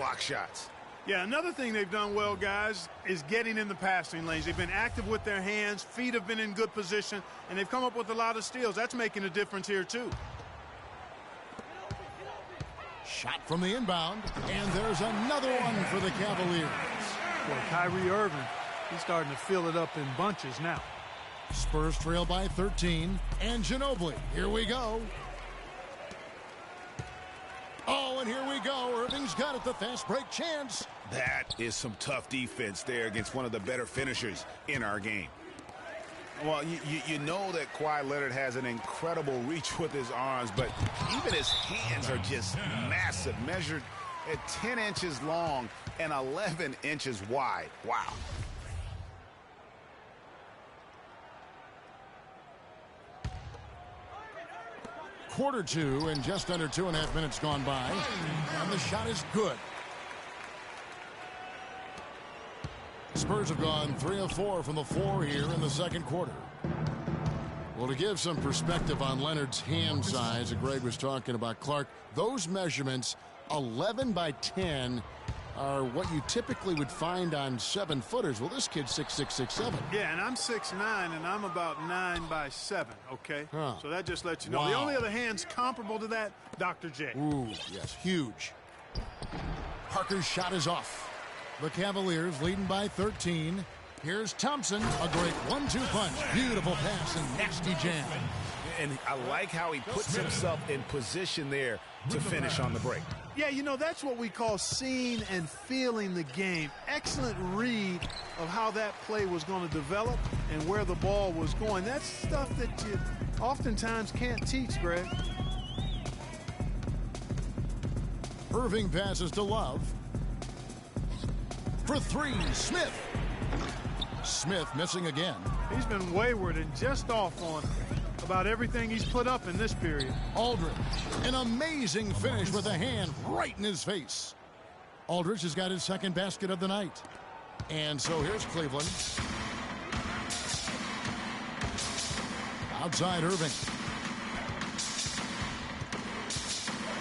block shots. Yeah, another thing they've done well, guys, is getting in the passing lanes. They've been active with their hands, feet have been in good position, and they've come up with a lot of steals. That's making a difference here, too. Shot from the inbound, and there's another one for the Cavaliers. Boy, Kyrie Irving, he's starting to fill it up in bunches now. Spurs trail by 13, and Ginobili, here we go. Oh, and here we go. Irving's got it, the fast break chance. That is some tough defense there against one of the better finishers in our game. Well, you know that Kawhi Leonard has an incredible reach with his arms, but even his hands are just massive, measured at 10 inches long and 11 inches wide. Wow. Quarter two, and just under 2.5 minutes gone by, and the shot is good. Spurs have gone 3 of 4 from the floor here in the second quarter. Well, to give some perspective on Leonard's hand size that Greg was talking about, Clark, those measurements, 11 by 10, are what you typically would find on 7-footers. Well, this kid's 6'6", 6'7". Yeah, and I'm 6'9", and I'm about 9 by 7, okay? Huh. So that just lets you know. Wow. The only other hands comparable to that, Dr. J. Ooh, yes, huge. Parker's shot is off. The Cavaliers leading by 13. Here's Thompson, a great 1-2 punch. Beautiful pass and nasty jam. And I like how he puts himself in position there to finish on the break. Yeah, you know, that's what we call seeing and feeling the game. Excellent read of how that play was going to develop and where the ball was going. That's stuff that you oftentimes can't teach, Greg. Irving passes to Love. For three, Smith. Smith missing again. He's been wayward and just off on about everything he's put up in this period. Aldridge, an amazing finish with a hand right in his face. Aldridge has got his second basket of the night. And so here's Cleveland. Outside Irving.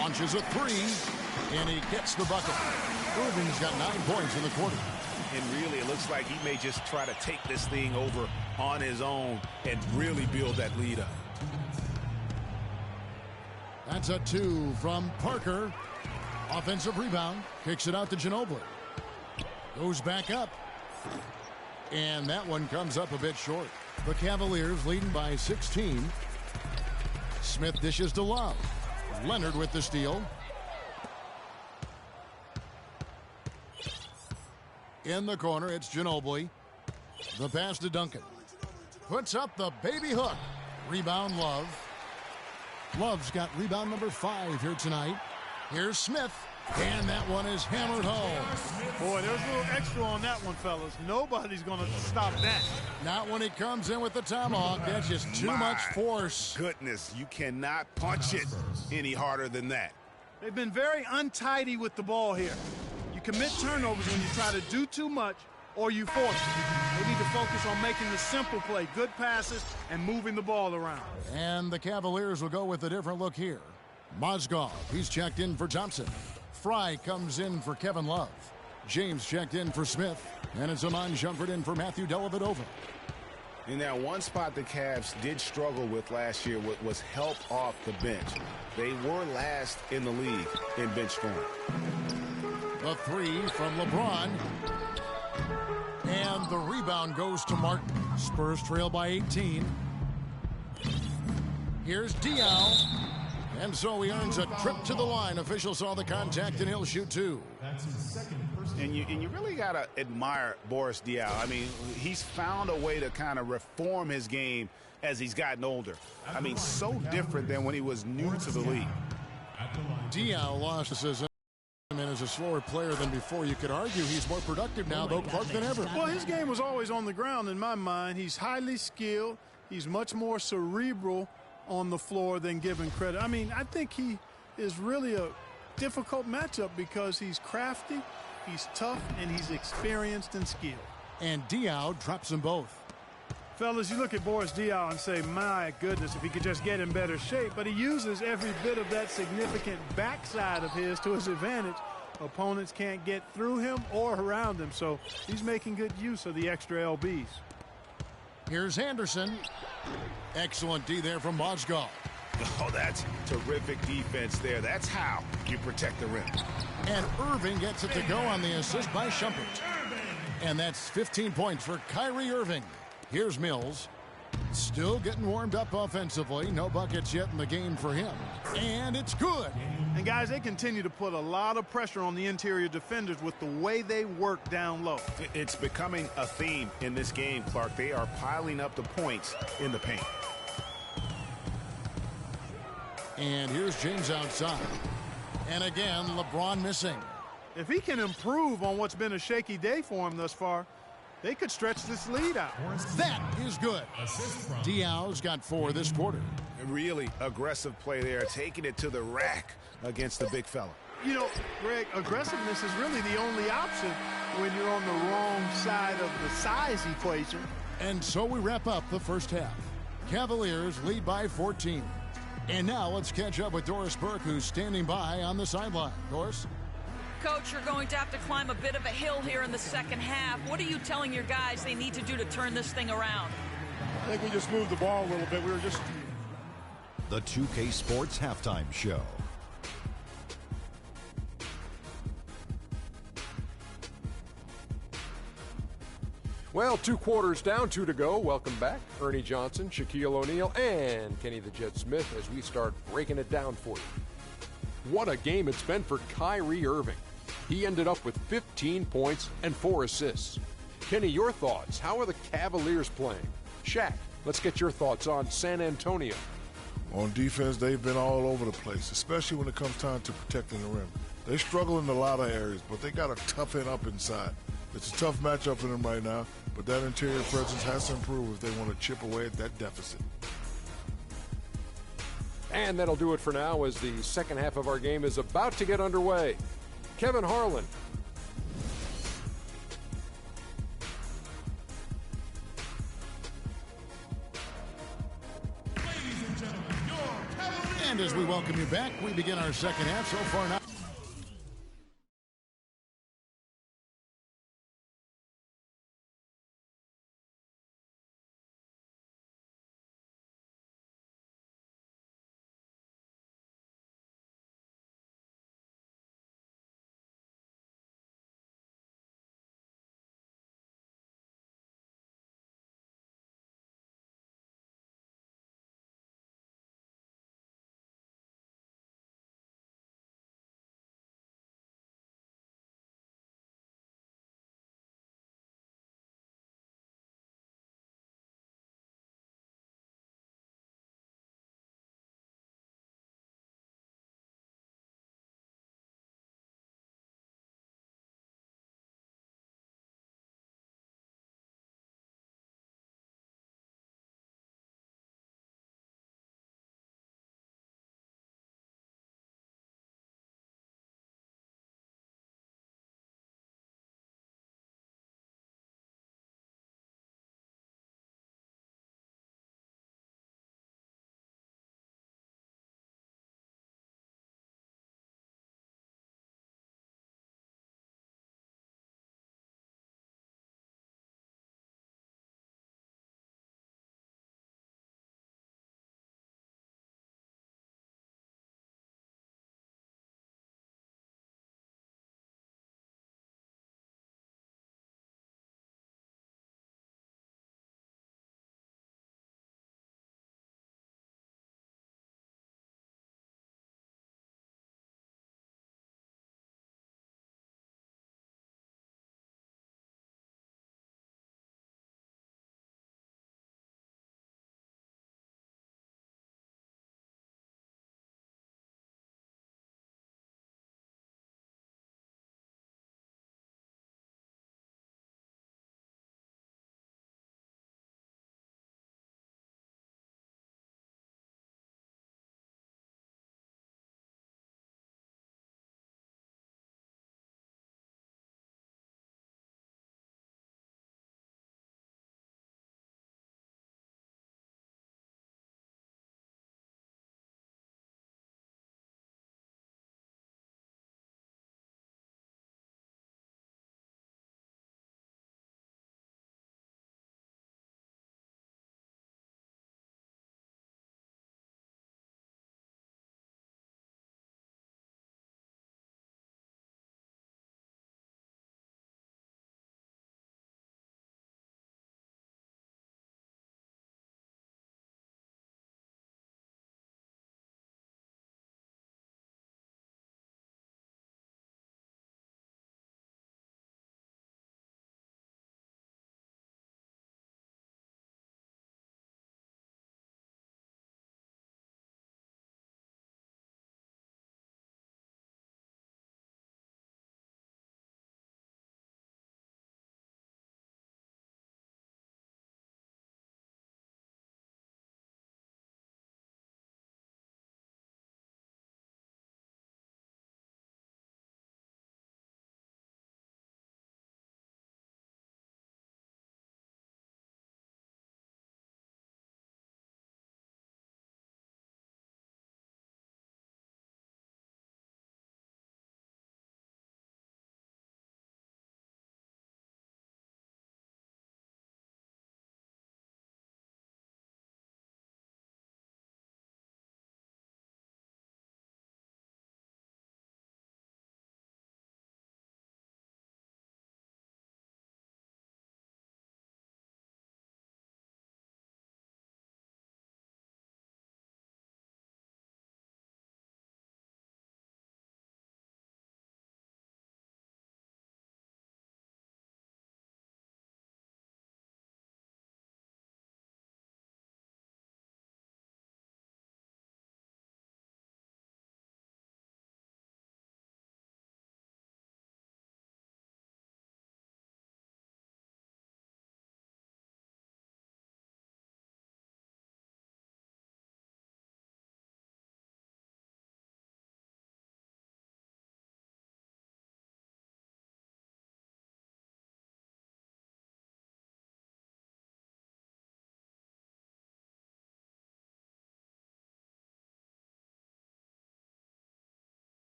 Launches a three, and he gets the bucket. Irving's got 9 points in the quarter. And really, it looks like he may just try to take this thing over on his own and really build that lead up. That's a 2 from Parker. Offensive rebound. Kicks it out to Ginobili. Goes back up. And that one comes up a bit short. The Cavaliers leading by 16. Smith dishes to Love. Leonard with the steal. In the corner, it's Ginobili. The pass to Duncan. Puts up the baby hook. Rebound, Love. Love's got rebound number 5 here tonight. Here's Smith. And that one is hammered home. Boy, there's a little extra on that one, fellas. Nobody's going to stop that. Not when he comes in with the tomahawk. That's just too much force. Goodness, you cannot punch it any harder than that. They've been very untidy with the ball here. You commit turnovers when you try to do too much or you force it. They need to focus on making the simple play, good passes, and moving the ball around. And the Cavaliers will go with a different look here. Mozgov, he's checked in for Thompson. Fry comes in for Kevin Love. James checked in for Smith. And it's Iman Shumpert in for Matthew Dellavedova. In that one spot the Cavs did struggle with last year was help off the bench. They were last in the league in bench scoring. The 3 from LeBron. And the rebound goes to Martin. Spurs trail by 18. Here's Diaw. And so he earns a trip to the line. Official saw the contact, and he'll shoot 2. And you really got to admire Boris Diaw. I mean, he's found a way to kind of reform his game as he's gotten older. I mean, so different than when he was new to the league. Diaw lost his season and is a slower player than before. You could argue he's more productive now, though, Clark, than ever. Well, his game was always on the ground in my mind. He's highly skilled. He's much more cerebral on the floor than given credit. I mean, I think he is really a difficult matchup because he's crafty, he's tough, and he's experienced and skilled. And Diaw drops them both. Fellas, you look at Boris Diaw and say, my goodness, if he could just get in better shape. But he uses every bit of that significant backside of his to his advantage Opponents can't get through him or around him, so he's making good use of the extra LBs. Here's Anderson. Excellent D there from Mozgov. Oh, that's terrific defense there. That's how you protect the rim. And Irving gets it to go on the assist by Shumpert. And that's 15 points for Kyrie Irving. Here's Mills. Still getting warmed up offensively. No buckets yet in the game for him. And it's good. And, guys, they continue to put a lot of pressure on the interior defenders with the way they work down low. It's becoming a theme in this game, Clark. They are piling up the points in the paint. And here's James outside. And again, LeBron missing. If he can improve on what's been a shaky day for him thus far, they could stretch this lead out. That is good. Diaw's got 4 this quarter. Really aggressive play there, taking it to the rack against the big fella. You know, Greg, aggressiveness is really the only option when you're on the wrong side of the size equation. And so we wrap up the first half. Cavaliers lead by 14. And now let's catch up with Doris Burke, who's standing by on the sideline. Doris? Coach, you're going to have to climb a bit of a hill here in the second half. What are you telling your guys they need to do to turn this thing around? I think we just moved the ball a little bit. We were just... The 2K Sports Halftime Show. Well, 2 quarters down, 2 to go. Welcome back, Ernie Johnson, Shaquille O'Neal, and Kenny the Jet Smith as we start breaking it down for you. What a game it's been for Kyrie Irving. He ended up with 15 points and 4 assists. Kenny, your thoughts? How are the Cavaliers playing? Shaq, let's get your thoughts on San Antonio. On defense, they've been all over the place, especially when it comes time to protecting the rim. They struggle in a lot of areas, but they got to toughen up inside. It's a tough matchup for them right now, but that interior presence has to improve if they want to chip away at that deficit. And that'll do it for now as the second half of our game is about to get underway. Kevin Harlan. And as we welcome you back, we begin our second half. So far now.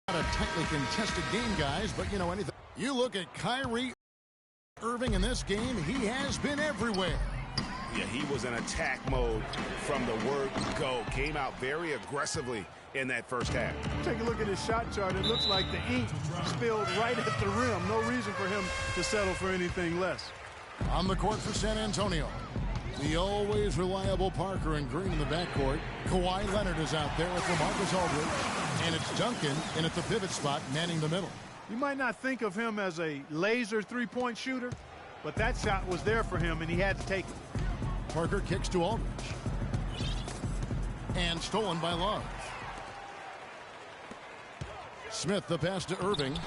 Not a tightly contested game, guys, but you know anything. You look at Kyrie Irving in this game, he has been everywhere. Yeah, he was in attack mode from the word go. Came out very aggressively in that first half. Take a look at his shot chart. It looks like the ink spilled right at the rim. No reason for him to settle for anything less. On the court for San Antonio, the always reliable Parker and Green in the backcourt. Kawhi Leonard is out there with LaMarcus Aldridge. And it's Duncan in at the pivot spot, manning the middle. You might not think of him as a laser three-point shooter, but that shot was there for him, and he had to take it. Parker kicks to Aldridge. And stolen by Love. Smith the pass to Irving.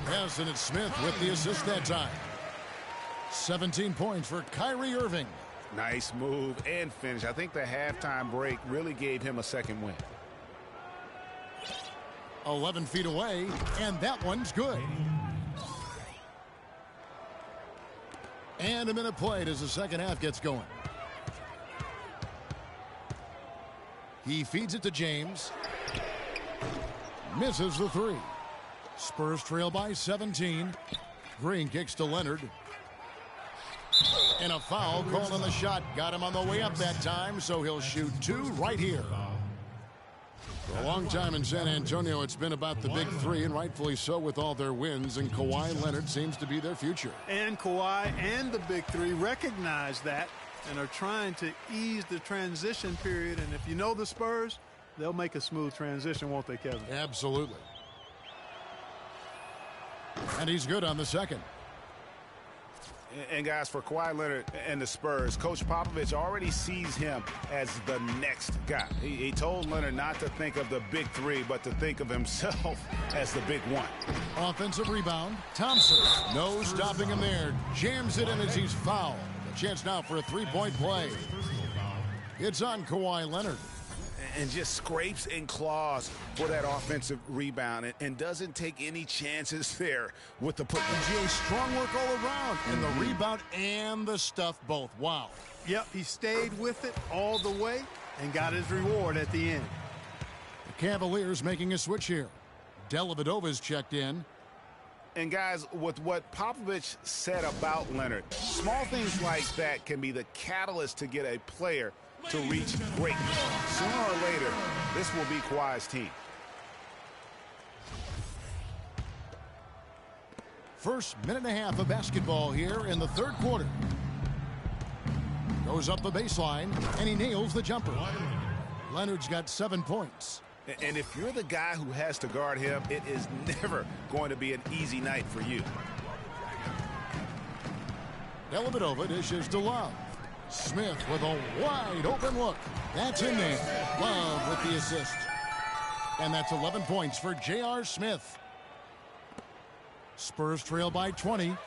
Yes, and it's Smith with the assist that time. 17 points for Kyrie Irving. Nice move and finish. I think the halftime break really gave him a second win. 11 feet away, and that one's good. And a minute played as the second half gets going. He feeds it to James. Misses the three. Spurs trail by 17. Green kicks to Leonard. And a foul called on the shot. Got him on the way up that time, so he'll shoot two right here. For a long time in San Antonio, it's been about the big three, and rightfully so with all their wins, and Kawhi Leonard seems to be their future. And Kawhi and the big three recognize that and are trying to ease the transition period. And if you know the Spurs, they'll make a smooth transition, won't they, Kevin? Absolutely. And he's good on the second. And guys, for Kawhi Leonard and the Spurs, Coach Popovich already sees him as the next guy. He told Leonard not to think of the big three, but to think of himself as the big one. Offensive rebound. Thompson. No stopping him there. Jams it in as he's fouled. A chance now for a three-point play. It's on Kawhi Leonard. And just scrapes and claws for that offensive rebound and doesn't take any chances there with the put. Jay, strong work all around. And the rebound and the stuff both. Wow. Yep, he stayed with it all the way and got his reward at the end. The Cavaliers making a switch here. Dellavedova's checked in. And guys, with what Popovich said about Leonard, small things like that can be the catalyst to get a player to reach greatness. Sooner or later, this will be Kawhi's team. First minute and a half of basketball here in the third quarter. Goes up the baseline, and he nails the jumper. Leonard's got 7 points. And if you're the guy who has to guard him, it is never going to be an easy night for you. Dellavedova dishes to Love. Smith with a wide open look. That's in there. Love with the assist. And that's 11 points for J.R. Smith. Spurs trail by 20.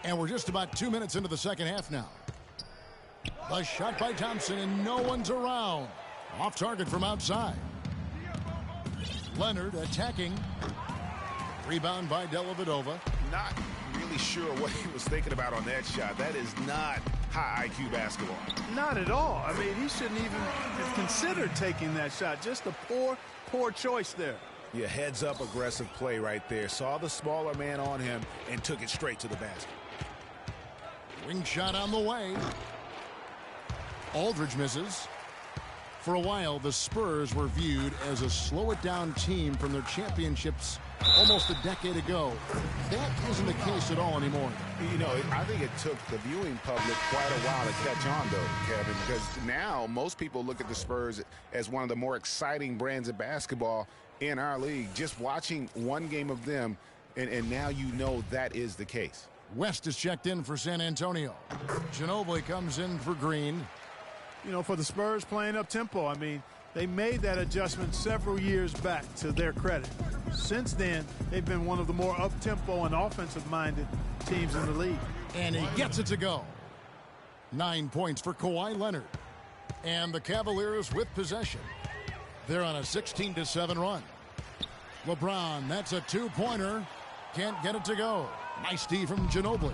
And we're just about 2 minutes into the second half now. A shot by Thompson, and no one's around. Off target from outside. Leonard attacking. Rebound by Dellavedova. Not really sure what he was thinking about on that shot. That is not high IQ basketball. Not at all. I mean, he shouldn't even have considered taking that shot. Just a poor choice there. Yeah, heads up aggressive play right there. Saw the smaller man on him and took it straight to the basket. Wing shot on the way. Aldridge misses. For a while, the Spurs were viewed as a slow-it-down team from their championships almost a decade ago. That isn't the case at all anymore. You know, I think it took the viewing public quite a while to catch on, though, Kevin, because now most people look at the Spurs as one of the more exciting brands of basketball in our league. Just watching one game of them, and now you know that is the case. West is checked in for San Antonio. Ginobili comes in for Green. You know, for the Spurs playing up tempo, I mean, they made that adjustment several years back, to their credit. Since then, they've been one of the more up-tempo and offensive-minded teams in the league. And he gets it to go. 9 points for Kawhi Leonard. And the Cavaliers with possession. They're on a 16-7 run. LeBron, that's a two-pointer. Can't get it to go. Nice D from Ginobili.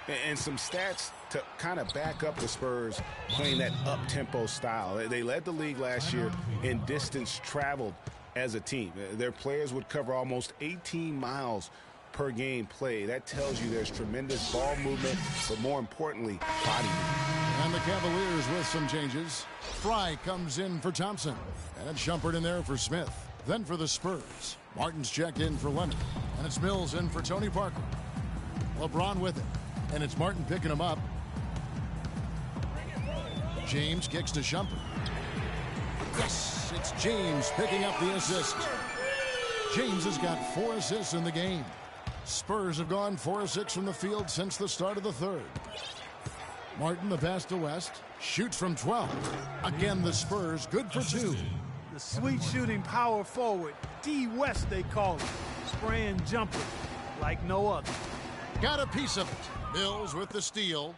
And some stats to kind of back up the Spurs playing that up-tempo style. They led the league last year in distance traveled as a team. Their players would cover almost 18 miles per game play. That tells you there's tremendous ball movement, but more importantly, body movement. And the Cavaliers with some changes. Fry comes in for Thompson. And it's Shumpert in there for Smith. Then for the Spurs, Martin's checked in for Leonard. And it's Mills in for Tony Parker. LeBron with it. And it's Martin picking him up. James kicks to Shumpert. Yes, it's James picking up the assist. James has got 4 assists in the game. Spurs have gone 4 of 6 from the field since the start of the third. Martin, the pass to West, shoots from 12. Again, the Spurs good for 2. The sweet shooting power forward, D West they call him, spraying jumper like no other. Got a piece of it. Mills with the steal.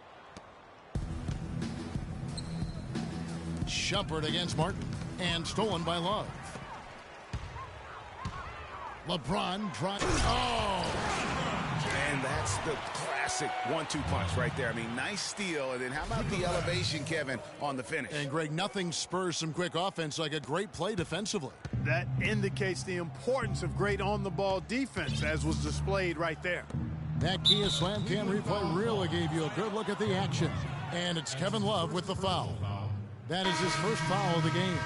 Shumpert against Martin, and stolen by Love. LeBron trying. Oh! And that's the classic 1-2 punch right there. I mean, nice steal. And then how about the elevation, Kevin, on the finish? And, Greg, nothing spurs some quick offense like a great play defensively. That indicates the importance of great on-the-ball defense, as was displayed right there. That Kia Slam Cam replay really gave you a good look at the action. And it's Kevin Love with the foul. That is his first foul of the game.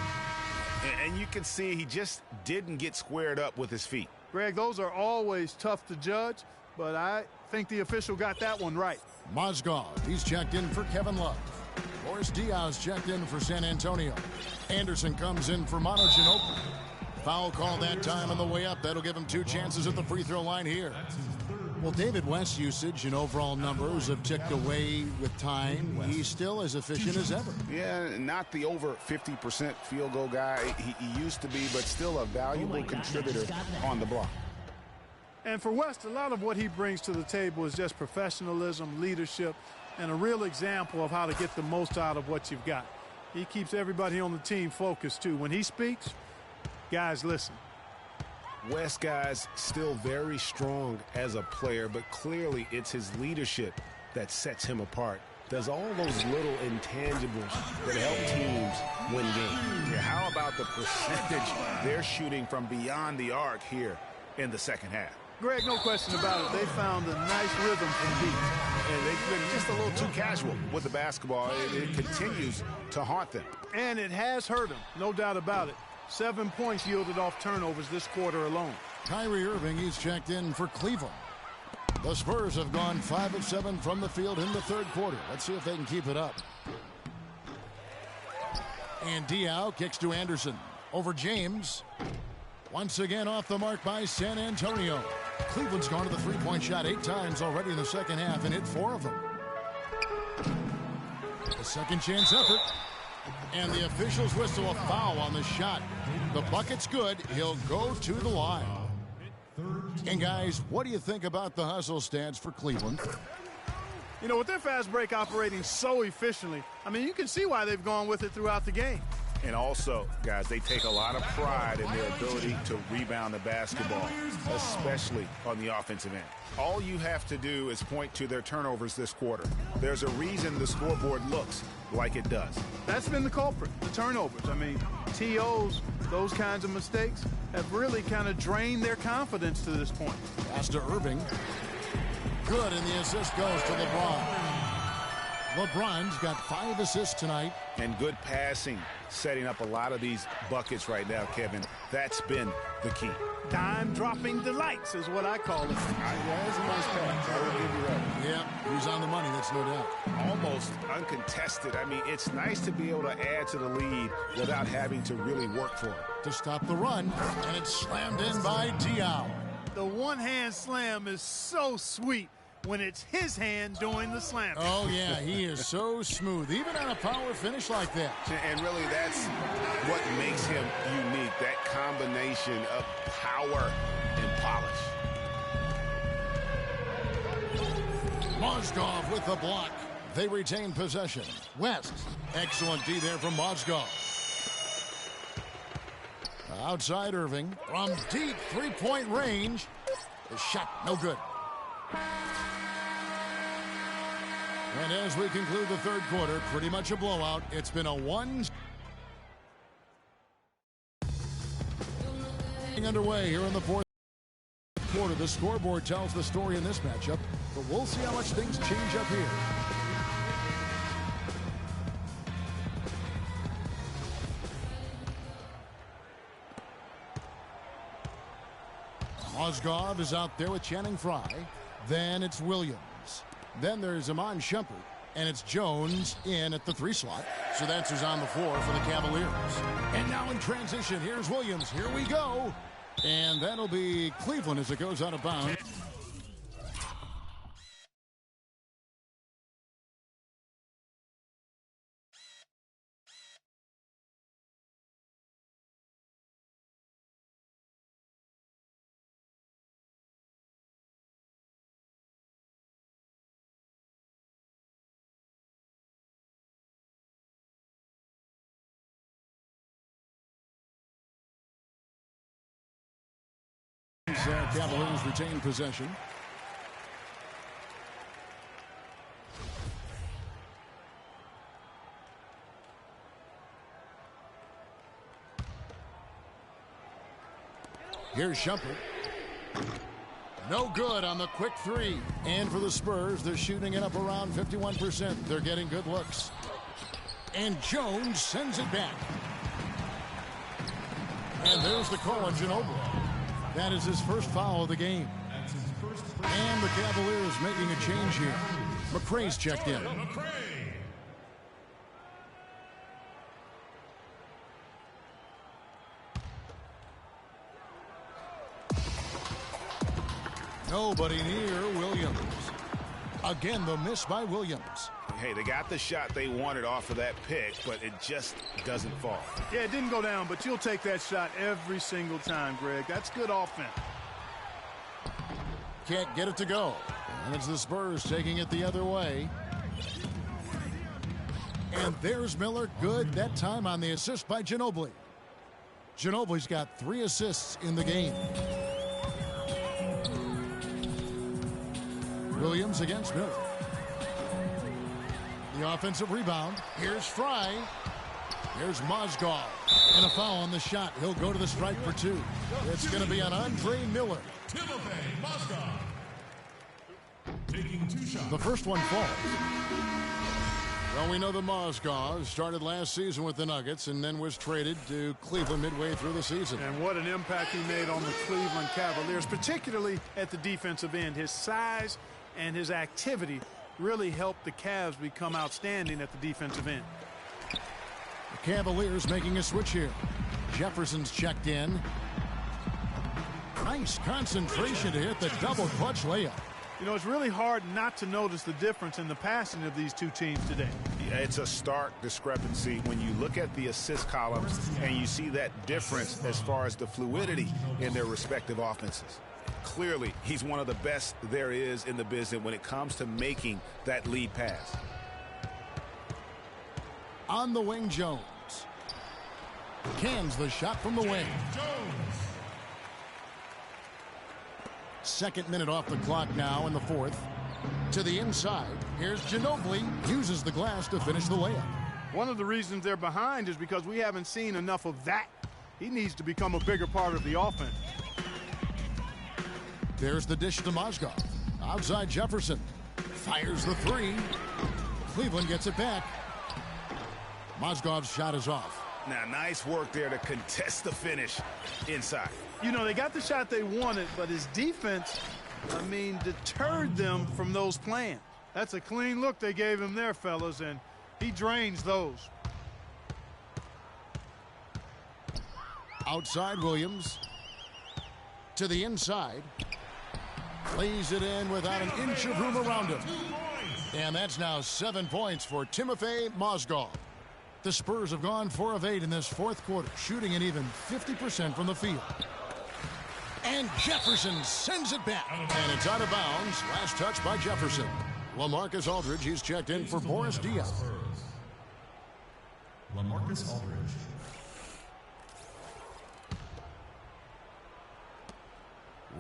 And you can see he just didn't get squared up with his feet. Greg, those are always tough to judge, but I think the official got that one right. Mozgov, he's checked in for Kevin Love. Boris Diaz checked in for San Antonio. Anderson comes in for Manu Ginobili. Foul call that time on the way up. That'll give him 2 chances at the free throw line here. Well, David West's usage and overall numbers have ticked away with time. He's still as efficient as ever. Yeah, not the over 50% field goal guy he used to be, but still a valuable contributor on the block. And for West, a lot of what he brings to the table is just professionalism, leadership, and a real example of how to get the most out of what you've got. He keeps everybody on the team focused, too. When he speaks, guys listen. West, guys, still very strong as a player, but clearly it's his leadership that sets him apart. Does all those little intangibles that help teams win games. Yeah, how about the percentage they're shooting from beyond the arc here in the second half? Greg, no question about it. They found a nice rhythm from deep. And they've been just a little too casual with the basketball. It continues to haunt them. And it has hurt them, no doubt about it. 7 points yielded off turnovers this quarter alone. Kyrie Irving, he's checked in for Cleveland. The Spurs have gone 5 of 7 from the field in the third quarter. Let's see if they can keep it up. And Diaw kicks to Anderson. Over James. Once again off the mark by San Antonio. Cleveland's gone to the three-point shot 8 times already in the second half and hit 4 of them. A second chance effort. And the officials whistle a foul on the shot. The bucket's good. He'll go to the line. And, guys, what do you think about the hustle stats for Cleveland? You know, with their fast break operating so efficiently, I mean, you can see why they've gone with it throughout the game. And also, guys, they take a lot of pride in their ability to rebound the basketball, especially on the offensive end. All you have to do is point to their turnovers this quarter. There's a reason the scoreboard looks like it does. That's been the culprit, the turnovers. I mean, TOs, those kinds of mistakes have really kind of drained their confidence to this point. Pass to Irving. Good, and the assist goes to LeBron. LeBron's got 5 assists tonight. And good passing, setting up a lot of these buckets right now, Kevin. That's been the key. Dime-dropping delights is what I call it. Yeah, that's a nice pass. I will give you that. Yeah, he's on the money, that's no doubt. Almost uncontested. I mean, it's nice to be able to add to the lead without having to really work for it. To stop the run, and it's slammed in by Diaw. The one-hand slam is so sweet when it's his hand doing the slam. Oh, yeah, he is so smooth, even on a power finish like that. And really, that's what makes him unique, that combination of power and polish. Mozgov with the block. They retain possession. West, excellent D there from Mozgov. Outside Irving, from deep three-point range. The shot, no good. And as we conclude the third quarter, pretty much a blowout. It's been a one. Underway here in the fourth quarter. The scoreboard tells the story in this matchup, but we'll see how much things change up here. Mozgov is out there with Channing Frye. Then it's Williams. Then there's Iman Shumpert. And it's Jones in at the 3 slot. So that's who's on the floor for the Cavaliers. And now in transition, here's Williams. Here we go. And that'll be Cleveland as it goes out of bounds. Cavaliers retain possession. Here's Shumpert. No good on the quick 3. And for the Spurs, they're shooting it up around 51%. They're getting good looks. And Jones sends it back. And there's the call on Ginobili. That is his first foul of the game. And the Cavaliers making a change here. McRae's checked in. Nobody near Williams. Again, the miss by Williams. Hey, they got the shot they wanted off of that pick, but it just doesn't fall. Yeah, it didn't go down, but you'll take that shot every single time, Greg. That's good offense. Can't get it to go. And it's the Spurs taking it the other way. And there's Miller. Good that time on the assist by Ginobili. Ginobili's got 3 assists in the game. Williams against Miller. The offensive rebound. Here's Frye. Here's Mozgov. And a foul on the shot. He'll go to the stripe for 2. It's going to be on Andre Miller. The first one falls. Well, we know that Mozgov started last season with the Nuggets and then was traded to Cleveland midway through the season. And what an impact he made on the Cleveland Cavaliers, particularly at the defensive end. His size and his activity really helped the Cavs become outstanding at the defensive end. The Cavaliers making a switch here. Jefferson's checked in. Nice concentration to hit the double clutch layup. You know, it's really hard not to notice the difference in the passing of these two teams today. Yeah, it's a stark discrepancy when you look at the assist columns and you see that difference as far as the fluidity in their respective offenses. Clearly, he's one of the best there is in the business when it comes to making that lead pass. On the wing, Jones. Cans the shot from the wing. Second minute off the clock now in the fourth. To the inside. Here's Ginobili. Uses the glass to finish the layup. One of the reasons they're behind is because we haven't seen enough of that. He needs to become a bigger part of the offense. There's the dish to Mozgov. Outside Jefferson. Fires the 3. Cleveland gets it back. Mozgov's shot is off. Now, nice work there to contest the finish inside. You know, they got the shot they wanted, but his defense, deterred them from those plans. That's a clean look they gave him there, fellas, and he drains those. Outside Williams. To the inside. Lays it in without an inch of room around him. And that's now 7 points for Timofey Mozgov. The Spurs have gone 4 of 8 in this fourth quarter, shooting an even 50% from the field. And Jefferson sends it back. And it's out of bounds. Last touch by Jefferson. LaMarcus Aldridge, he's checked in for Boris Diaw. LaMarcus Aldridge.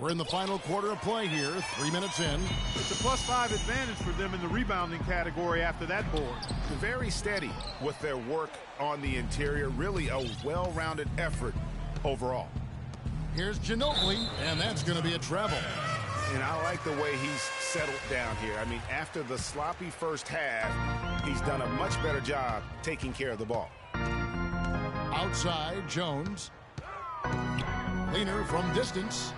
We're in the final quarter of play here, 3 minutes in. It's a +5 advantage for them in the rebounding category after that board. Very steady with their work on the interior. Really a well-rounded effort overall. Here's Ginobili, and that's going to be a travel. And I like the way he's settled down here. I mean, after the sloppy first half, he's done a much better job taking care of the ball. Outside, Jones. Leaner from distance.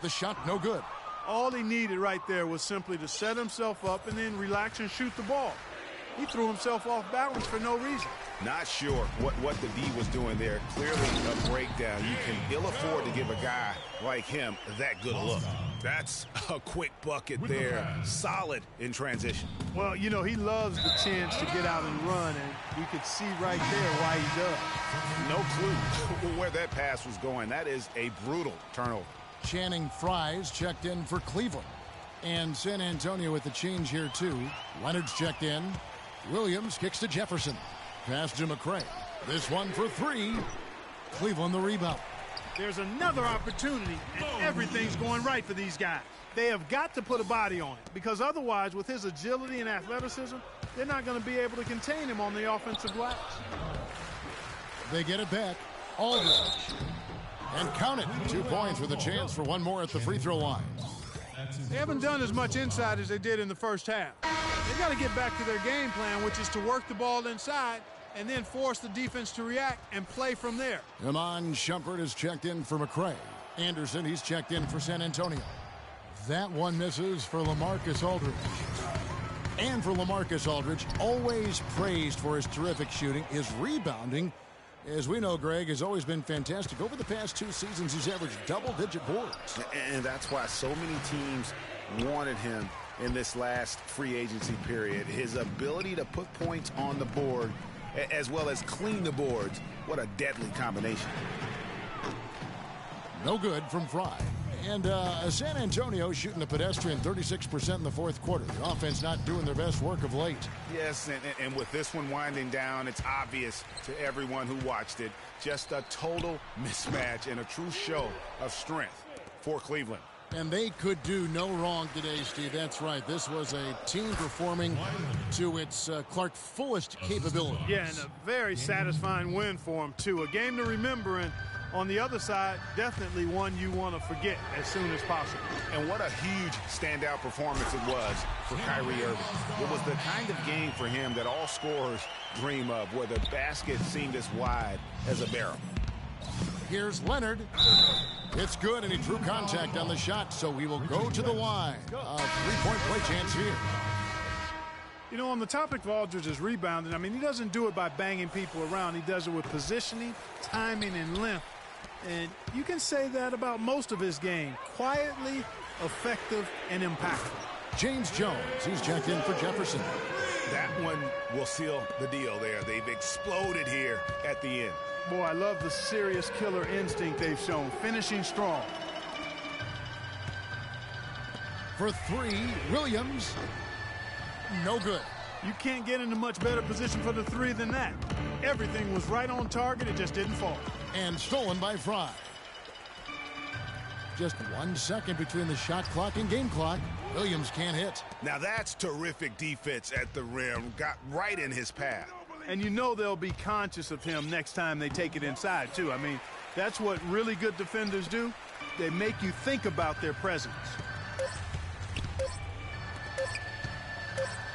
The shot no good. All he needed right there was simply to set himself up and then relax and shoot the ball. He threw himself off balance for no reason. Not sure what the D was doing there. Clearly a breakdown. You can ill afford to give a guy like him that good a look. That's a quick bucket there. Solid in transition. Well, you know, he loves the chance to get out and run, and we could see right there why he does. No clue where that pass was going. That is a brutal turnover. Channing Frye's checked in for Cleveland. And San Antonio with the change here, too. Leonard's checked in. Williams kicks to Jefferson. Pass to McCray. This one for 3. Cleveland the rebound. There's another opportunity, and everything's going right for these guys. They have got to put a body on it, because otherwise, with his agility and athleticism, they're not going to be able to contain him on the offensive glass. They get it back. Aldridge. And count it. 2 points with a chance for one more at the free throw line. They haven't done as much inside as they did in the first half. They've got to get back to their game plan, which is to work the ball inside and then force the defense to react and play from there. Iman Shumpert is checked in for McCray. Anderson, he's checked in for San Antonio. That one misses for LaMarcus Aldridge. And for LaMarcus Aldridge, always praised for his terrific shooting. His rebounding, as we know, Greg, has always been fantastic. Over the past 2 seasons, he's averaged double-digit boards. And that's why so many teams wanted him in this last free agency period. His ability to put points on the board as well as clean the boards. What a deadly combination. No good from Fry. And San Antonio shooting a pedestrian 36% in the fourth quarter. The offense not doing their best work of late. Yes, and with this one winding down, it's obvious to everyone who watched it. Just a total mismatch and a true show of strength for Cleveland. And they could do no wrong today, Steve. That's right. This was a team performing to its Clark fullest capability. Yeah, and a very satisfying win for them, too. A game to remember, and on the other side, definitely one you want to forget as soon as possible. And what a huge standout performance it was for Kyrie Irving. It was the kind of game for him that all scorers dream of, where the basket seemed as wide as a barrel. Here's Leonard. It's good, and he drew contact on the shot, so he will go to the line. A three-point play chance here. You know, on the topic of Aldridge's rebounding, I mean, he doesn't do it by banging people around. He does it with positioning, timing, and length. And you can say that about most of his game. Quietly, effective, and impactful. James Jones, he's checked in for Jefferson. That one will seal the deal there. They've exploded here at the end. Boy, I love the serious killer instinct they've shown, finishing strong. For 3, Williams. No good. You can't get in a much better position for the 3 than that. Everything was right on target, it just didn't fall. And stolen by Fry. Just 1 second between the shot clock and game clock. Williams can't hit. Now that's terrific defense at the rim. Got right in his path. And you know they'll be conscious of him next time they take it inside, too. I mean, that's what really good defenders do. They make you think about their presence.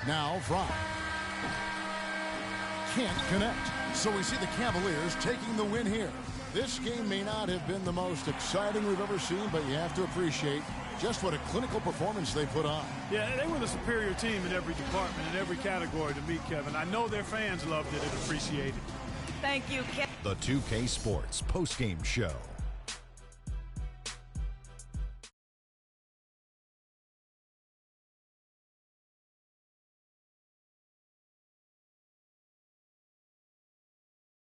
Now Fry. Can't connect. So we see the Cavaliers taking the win here. This game may not have been the most exciting we've ever seen, but you have to appreciate just what a clinical performance they put on. Yeah, they were the superior team in every department, in every category to me, Kevin. I know their fans loved it and appreciated it. Thank you, Kevin. The 2K Sports postgame show.